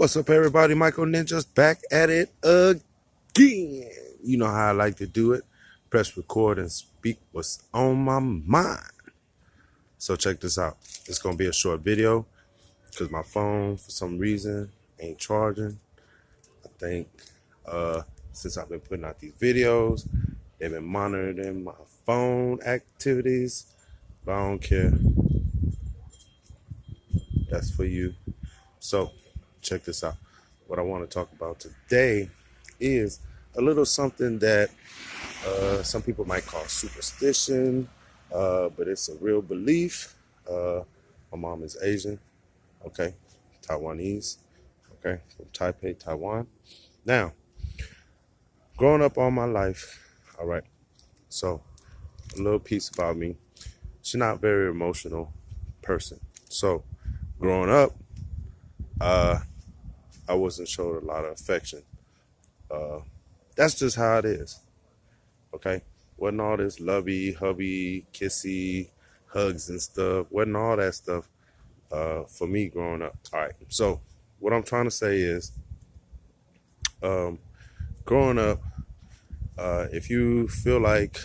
What's up, everybody? Michael Ninja's back at it again. You know how I like to do it. Press record and speak what's on my mind. So check this out. It's going to be a short video because my phone, for some reason, ain't charging. I think since I've been putting out these videos, they've been monitoring my phone activities. But I don't care. That's for you. So check this out. What I want to talk about today is a little something that some people might call superstition, but it's a real belief. My mom is Asian, okay, Taiwanese, okay, from Taipei, Taiwan. Now, growing up all my life, all right, so a little piece about me. She's not a very emotional person. So growing up, I wasn't showed a lot of affection. That's just how it is. Okay? Wasn't all this lovey, hubby, kissy, hugs and stuff. Wasn't all that stuff for me growing up. All right. So what I'm trying to say is growing up, if you feel like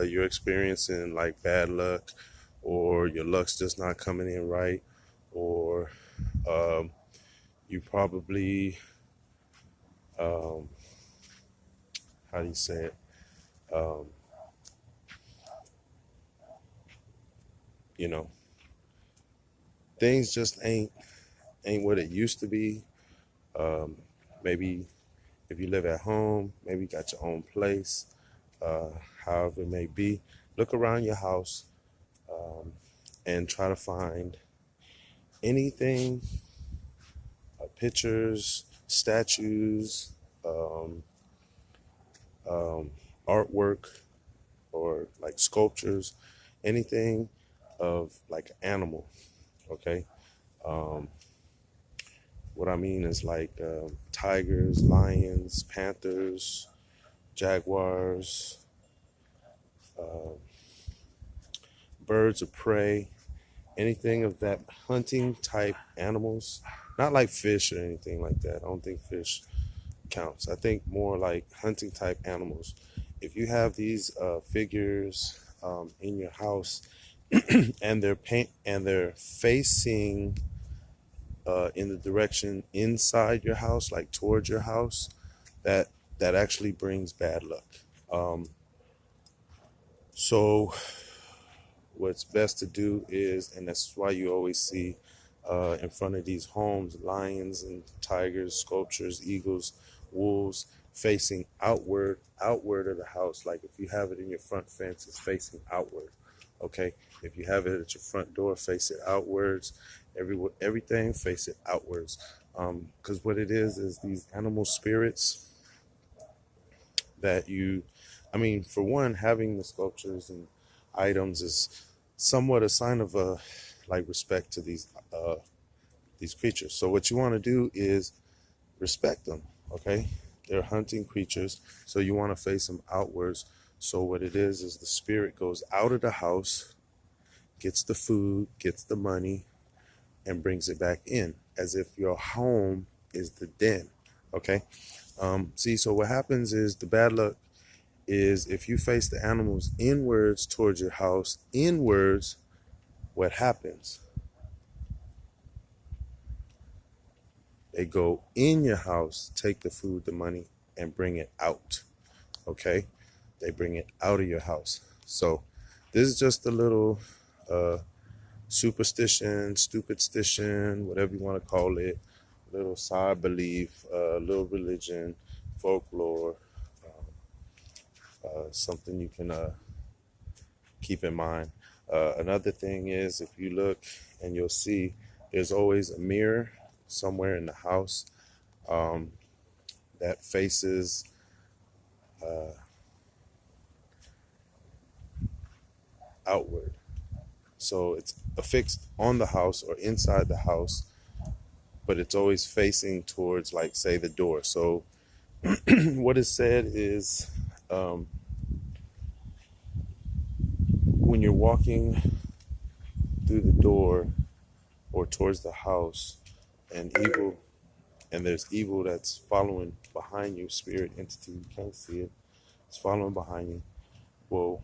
you're experiencing like bad luck or your luck's just not coming in right, or you probably how do you say it? You know, things just ain't what it used to be. Maybe if you live at home, maybe you got your own place, however it may be, look around your house and try to find anything, pictures, statues, artwork, or like sculptures, anything of like an animal. Okay. What I mean is like tigers, lions, panthers, jaguars, birds of prey, anything of that hunting type animals. Not like fish or anything like that. I don't think fish counts. I think more like hunting type animals. If you have these figures in your house and they're facing in the direction inside your house, like towards your house, that actually brings bad luck. So what's best to do is, and that's why you always see in front of these homes, lions and tigers, sculptures, eagles, wolves, facing outward of the house. Like if you have it in your front fence, it's facing outward. Okay. If you have it at your front door, face it outwards. Everything face it outwards. Because what it is these animal spirits that for one, having the sculptures and items is somewhat a sign of like respect to these creatures. So what you want to do is respect them. Okay, they're hunting creatures, so you want to face them outwards. So what it is the spirit goes out of the house, gets the food, gets the money, and brings it back in, as if your home is the den. Okay. So what happens is the bad luck is if you face the animals inwards towards your house, inwards, what happens? They go in your house, take the food, the money, and bring it out. Okay? They bring it out of your house. So this is just a little superstition, stupidstition, whatever you want to call it, little side belief, little religion, folklore, something you can keep in mind. Another thing is, if you look and you'll see there's always a mirror somewhere in the house that faces outward. So it's affixed on the house or inside the house, but it's always facing towards, like, say, the door. So what is said is when you're walking through the door or towards the house, an evil and there's evil that's following behind you, spirit entity, you can't see it, it's following behind you. Well,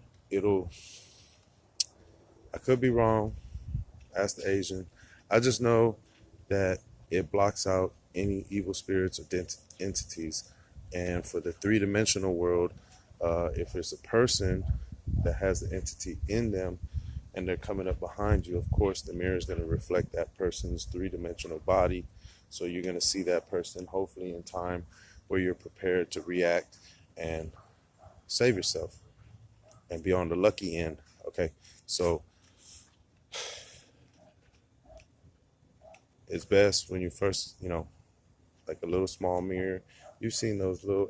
I could be wrong, ask the Asian. I just know that it blocks out any evil spirits or entities. And for the three-dimensional world, if it's a person that has the entity in them and they're coming up behind you, of course the mirror is going to reflect that person's three-dimensional body. So you're going to see that person hopefully in time where you're prepared to react and save yourself and be on the lucky end. Okay, so it's best when you first, like a little small mirror. You've seen those little,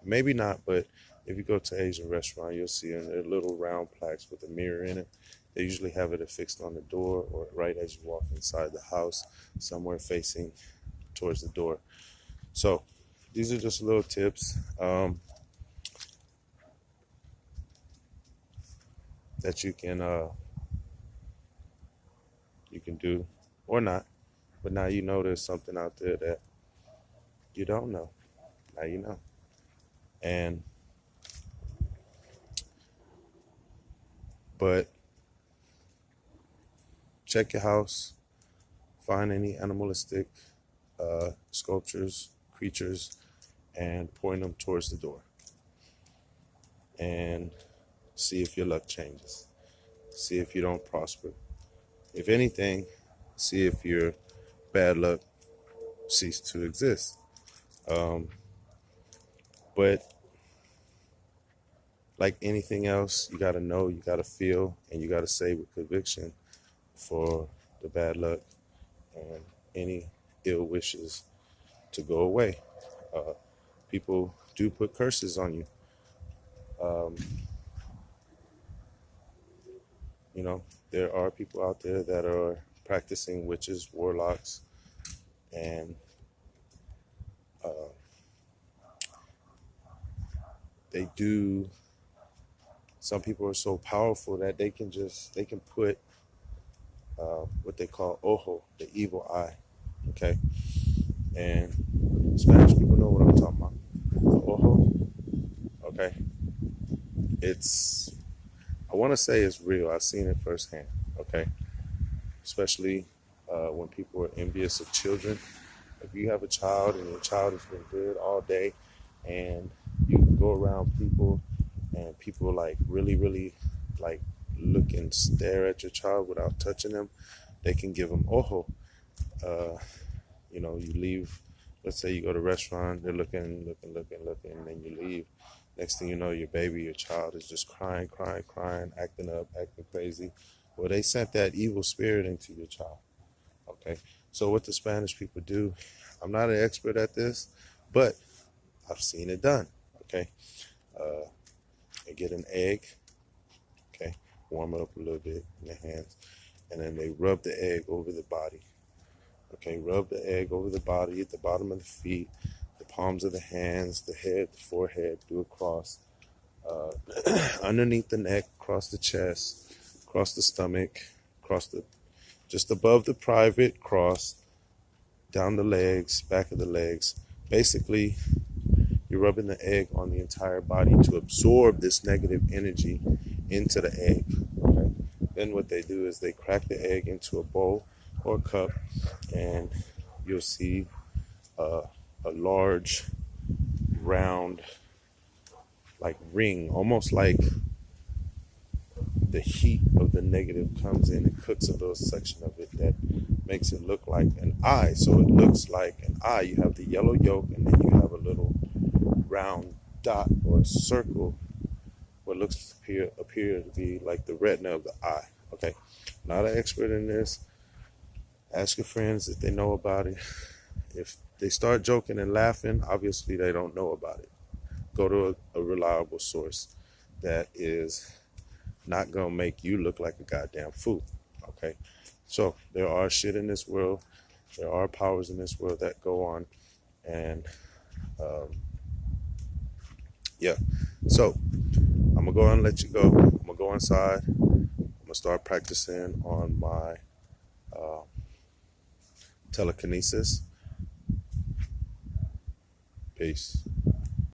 maybe not, but if you go to Asian restaurant, you'll see them. They're little round plaques with a mirror in it. They usually have it affixed on the door or right as you walk inside the house, somewhere facing towards the door. So these are just little tips that you can do or not. But now you know there's something out there that you don't know. Now you know. But check your house, find any animalistic sculptures, creatures, and point them towards the door. And see if your luck changes. See if you don't prosper. If anything, see if your bad luck cease to exist. But like anything else, you got to know, you got to feel, and you got to say with conviction for the bad luck and any ill wishes to go away. People do put curses on you. There are people out there that are practicing witches, warlocks, and some people are so powerful that they can put what they call ojo, the evil eye. Okay. And Spanish people know what I'm talking about. Ojo. Okay. I want to say it's real. I've seen it firsthand. Okay. Especially when people are envious of children. If you have a child and your child has been good all day and you go around people and people like really, really like look and stare at your child without touching them, they can give them ojo. You leave, let's say you go to a restaurant, they're looking, and then you leave. Next thing you know, your baby, your child is just crying, acting up, acting crazy. Well, they sent that evil spirit into your child. Okay. So what the Spanish people do, I'm not an expert at this, but I've seen it done. Okay. They get an egg. Okay. Warm it up a little bit in their hands. And then they rub the egg over the body. Okay. Rub the egg over the body, at the bottom of the feet, the palms of the hands, the head, the forehead, do a cross. Underneath the neck, across the chest, across the stomach, just above the private, cross, down the legs, back of the legs. Basically, you're rubbing the egg on the entire body to absorb this negative energy into the egg. Okay? Then what they do is they crack the egg into a bowl or a cup, and you'll see a large, round, like ring, almost like the heat of the negative comes in and cooks a little section of it that makes it look like an eye. So it looks like an eye. You have the yellow yolk, and then you have a little round dot or a circle what looks appear to be like the retina of the eye. Okay, not an expert in this. Ask your friends if they know about it. If they start joking and laughing, obviously they don't know about it. Go to a reliable source that is not going to make you look like a goddamn fool. Okay, so there are shit in this world. There are powers in this world that go on. And yeah, so I'm going to go and let you go. I'm going to go inside. I'm going to start practicing on my telekinesis. Peace.